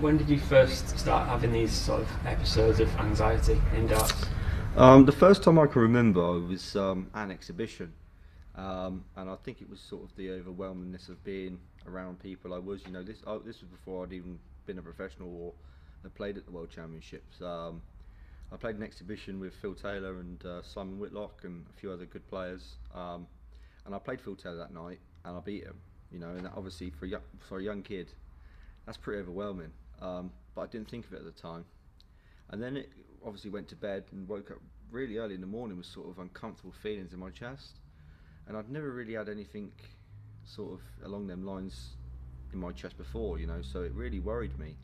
When did you first start having these sort of episodes of anxiety in darts? The first time I can remember was at an exhibition, and I think it was sort of the overwhelmingness of being around people. This was before I'd even been a professional or had played at the World Championships. I played an exhibition with Phil Taylor and Simon Whitlock and a few other good players, and I played Phil Taylor that night and I beat him. And that obviously for a young kid, that's pretty overwhelming. But I didn't think of it at the time. And then it obviously went to bed and woke up really early in the morning with sort of uncomfortable feelings in my chest. And I'd never really had anything sort of along them lines in my chest before, so it really worried me.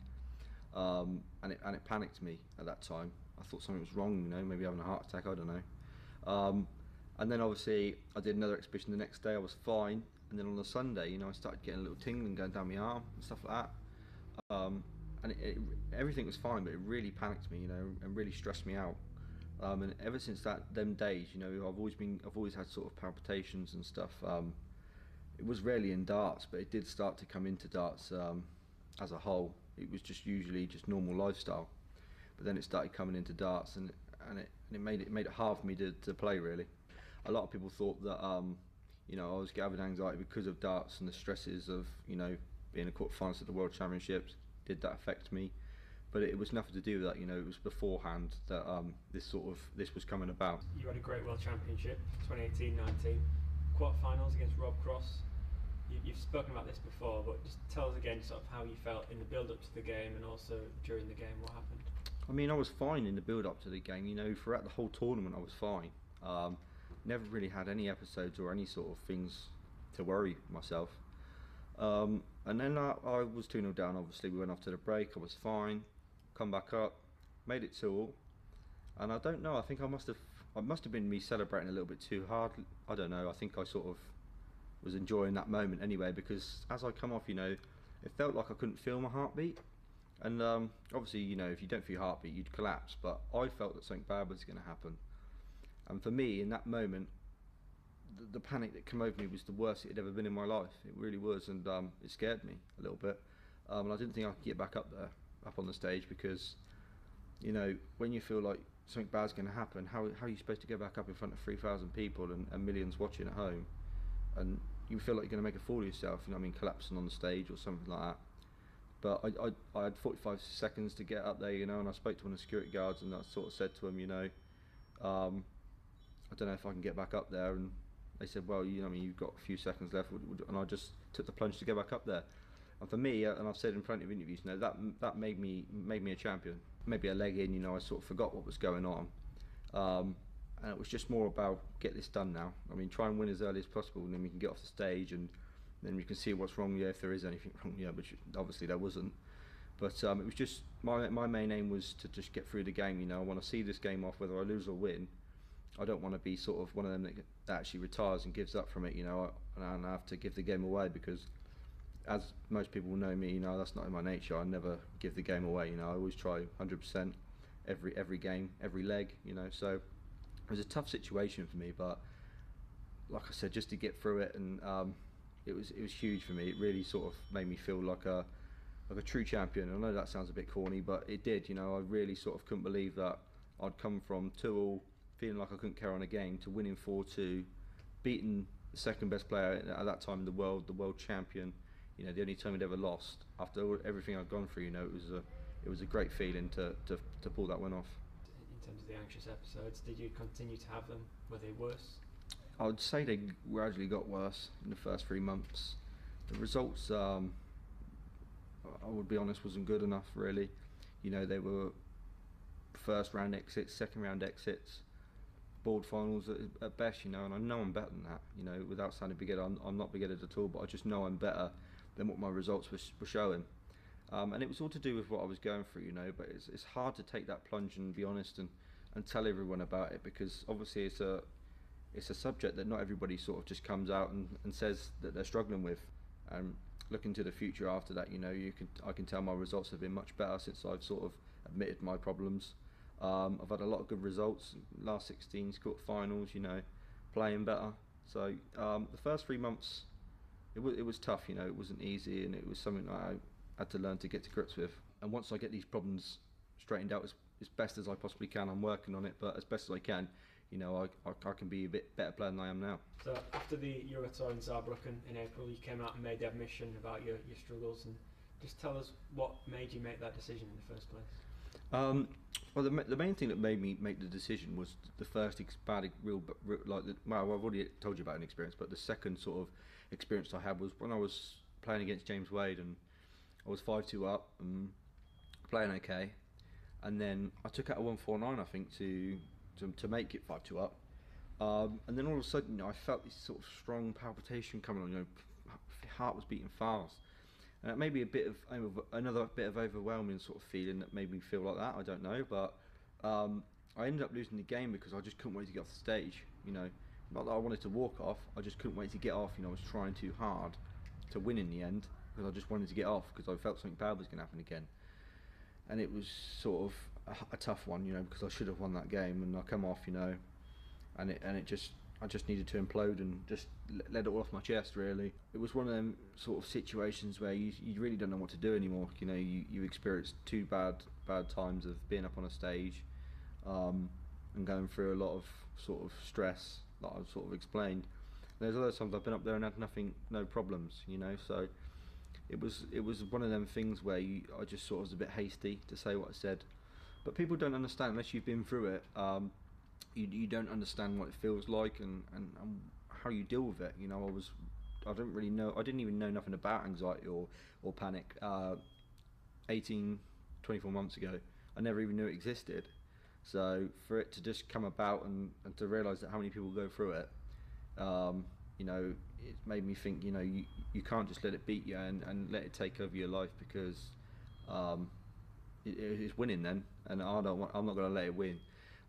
And it panicked me at that time. I thought something was wrong, maybe having a heart attack, I don't know. And then obviously I did another exhibition the next day, I was fine. And then on the Sunday, I started getting a little tingling going down my arm and stuff like that. And everything was fine, but it really panicked me, and really stressed me out. And ever since them days, I've always had sort of palpitations and stuff. It was rarely in darts, but it did start to come into darts as a whole. It was just usually just normal lifestyle, but then it started coming into darts, and it made it hard for me to play really. A lot of people thought that I was having anxiety because of darts and the stresses of being a quarterfinalist at the World Championships. Did that affect me? But it was nothing to do with that. It was beforehand that this was coming about. You had a great World Championship, 2018-19, quarterfinals against Rob Cross. You've spoken about this before, but just tell us again sort of how you felt in the build-up to the game and also during the game, what happened? I mean, I was fine in the build-up to the game. Throughout the whole tournament, I was fine. Never really had any episodes or any sort of things to worry myself. And then I was 2-0 down, obviously. We went off to the break, I was fine. Come back up, made it 2-2. And I don't know, I think it must have been me celebrating a little bit too hard. I don't know, I think I sort of was enjoying that moment anyway, because as I come off, it felt like I couldn't feel my heartbeat. And obviously, if you don't feel your heartbeat, you'd collapse. But I felt that something bad was going to happen. And for me, in that moment, the panic that came over me was the worst it had ever been in my life. It really was, and it scared me a little bit. And I didn't think I could get back up there, up on the stage, because when you feel like something bad's going to happen, how are you supposed to go back up in front of 3,000 people and millions watching at home, and you feel like you're going to make a fool of yourself, collapsing on the stage or something like that. But I had 45 seconds to get up there, and I spoke to one of the security guards, and I sort of said to him, I don't know if I can get back up there, and they said, well, you've got a few seconds left, and I just took the plunge to go back up there. And for me, and I've said in plenty of interviews, that made me a champion. Maybe a leg in, I sort of forgot what was going on, and it was just more about get this done now. I mean, try and win as early as possible, and then we can get off the stage, and then we can see what's wrong. Yeah, if there is anything wrong, which obviously there wasn't. But it was just my main aim was to just get through the game. I want to see this game off, whether I lose or win. I don't want to be sort of one of them that actually retires and gives up from it, and I have to give the game away, because as most people know me, that's not in my nature. I never give the game away, I always try 100% every game, every leg, so it was a tough situation for me, but like I said, just to get through it, and it was huge for me. It really sort of made me feel like a true champion. I know that sounds a bit corny, but it did, I really sort of couldn't believe that I'd come from 2-2, feeling like I couldn't carry on a game, to winning 4-2, beating the second best player at that time in the world champion. The only time we'd ever lost. After everything I'd gone through, it was a great feeling to pull that one off. In terms of the anxious episodes, did you continue to have them? Were they worse? I would say they gradually got worse in the first 3 months. The results, I would be honest, wasn't good enough really. They were first round exits, second round exits, board finals at best, and I know I'm better than that, without sounding big-headed. I'm not big-headed at all, but I just know I'm better than what my results were showing. And it was all to do with what I was going through, but it's hard to take that plunge and be honest and tell everyone about it, because obviously it's a subject that not everybody sort of just comes out and says that they're struggling with. Looking to the future after that, I can tell my results have been much better since I've sort of admitted my problems. I've had a lot of good results, last 16s, quarterfinals, playing better. So the first 3 months, it was tough, it wasn't easy, and it was something that had to learn to get to grips with. And once I get these problems straightened out as best as I possibly can, I'm working on it, but as best as I can, you know, I can be a bit better player than I am now. So after the Euro Tour in Saarbrücken in April, you came out and made the admission about your struggles, and just tell us what made you make that decision in the first place. Well, the main thing that made me make the decision was the first I've already told you about an experience, but the second sort of experience I had was when I was playing against James Wade, and I was 5-2 up and playing okay, and then I took out a 149, I think, to make it 5-2 up, and then all of a sudden, you know, I felt this sort of strong palpitation coming on. You know, heart was beating fast. And it may be another bit of overwhelming sort of feeling that made me feel like that. I don't know, but I ended up losing the game because I just couldn't wait to get off the stage. You know, not that I wanted to walk off, I just couldn't wait to get off. You know, I was trying too hard to win in the end because I just wanted to get off because I felt something bad was going to happen again. And it was sort of a tough one, you know, because I should have won that game, and I come off, you know, and I just needed to implode and just let it all off my chest, really. It was one of them sort of situations where you really don't know what to do anymore. You know, you experienced two bad times of being up on a stage, and going through a lot of sort of stress that I've sort of explained. There's other times I've been up there and had no problems, you know. So it was one of them things where I just sort of was a bit hasty to say what I said. But people don't understand unless you've been through it. You don't understand what it feels like and how you deal with it. You know, I didn't even know nothing about anxiety or panic 24 months ago. I never even knew it existed. So for it to just come about and to realise that how many people go through it, you know, it made me think, you know, you can't just let it beat you and let it take over your life, because it's winning then, and I'm not going to let it win.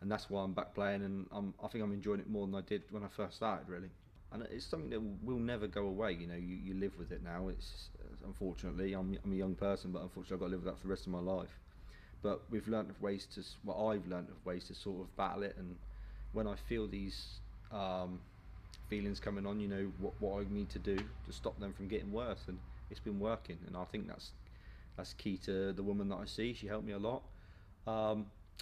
And that's why I'm back playing, and I think I'm enjoying it more than I did when I first started, really. And it's something that will never go away. You know, you live with it now. It's unfortunately, I'm a young person, but unfortunately I've got to live with that for the rest of my life. But I've learned of ways to sort of battle it, and when I feel these feelings coming on, you know, what I need to do to stop them from getting worse, and it's been working. And I think that's key to the woman that I see. She helped me a lot.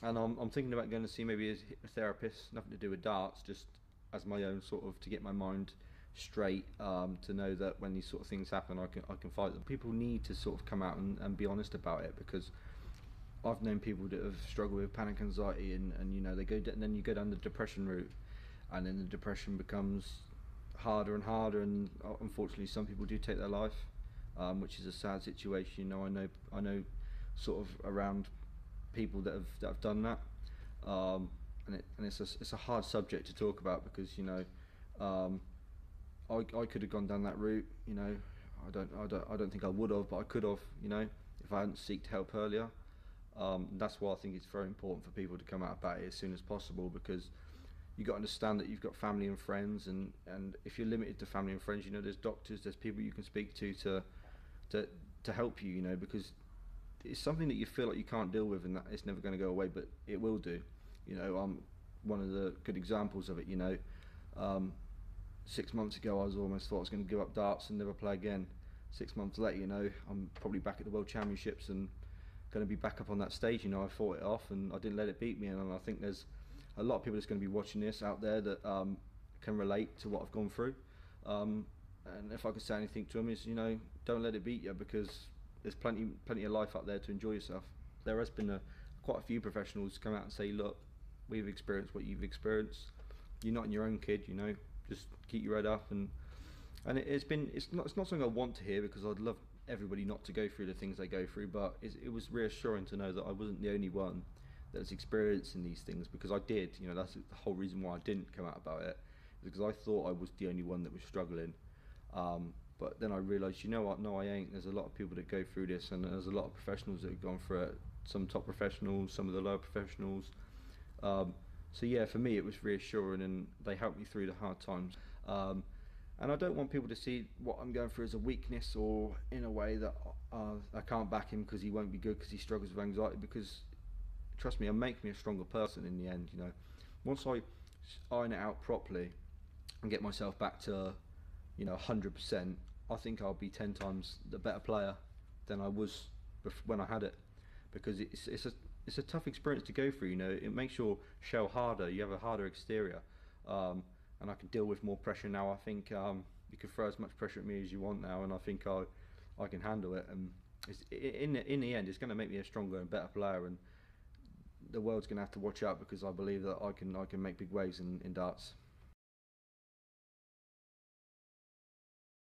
And I'm thinking about going to see maybe a therapist, nothing to do with darts, just as my own sort of, to get my mind straight, to know that when these sort of things happen, I can fight them. People need to sort of come out and be honest about it, because I've known people that have struggled with panic anxiety, and you know, and then you go down the depression route, and then the depression becomes harder and harder, and unfortunately some people do take their life, which is a sad situation. You know, I know sort of around people that have done that, and it's a hard subject to talk about, because, you know, I could have gone down that route. You know, I don't think I would have, but I could have, you know, if I hadn't sought help earlier. That's why I think it's very important for people to come out about it as soon as possible, because you've got to understand that you've got family and friends, and if you're limited to family and friends, you know, there's doctors, there's people you can speak to help you, you know, because it's something that you feel like you can't deal with, and that it's never going to go away, but it will do. You know, one of the good examples of it, you know, 6 months ago I almost thought I was going to give up darts and never play again. 6 months later, you know, I'm probably back at the World Championships and going to be back up on that stage. You know, I fought it off and I didn't let it beat me, and I think there's a lot of people that's going to be watching this out there that can relate to what I've gone through. And if I could say anything to them, is, you know, don't let it beat you, because there's plenty of life out there to enjoy yourself. There has been quite a few professionals come out and say, look, we've experienced what you've experienced. You're not your own kid, you know. Just keep your head up, and it's not something I want to hear, because I'd love everybody not to go through the things they go through. But it was reassuring to know that I wasn't the only one that was experiencing these things, because I did. You know, that's the whole reason why I didn't come out about it, because I thought I was the only one that was struggling. But then I realised, you know what, no I ain't. There's a lot of people that go through this, and there's a lot of professionals that have gone through it. Some top professionals, some of the lower professionals. So yeah, for me it was reassuring, and they helped me through the hard times. And I don't want people to see what I'm going through as a weakness, or in a way that I can't back him because he won't be good because he struggles with anxiety, because trust me, it'll make me a stronger person in the end. You know, once I iron it out properly and get myself back to, you know, 100%, I think I'll be 10 times the better player. than I was when I had it, because it's a tough experience to go through. You know, it makes your shell harder. You have a harder exterior, and I can deal with more pressure now. I think you can throw as much pressure at me as you want now, and I think I can handle it. And in the end, it's going to make me a stronger and better player. And the world's going to have to watch out, because I believe that I can make big waves in darts.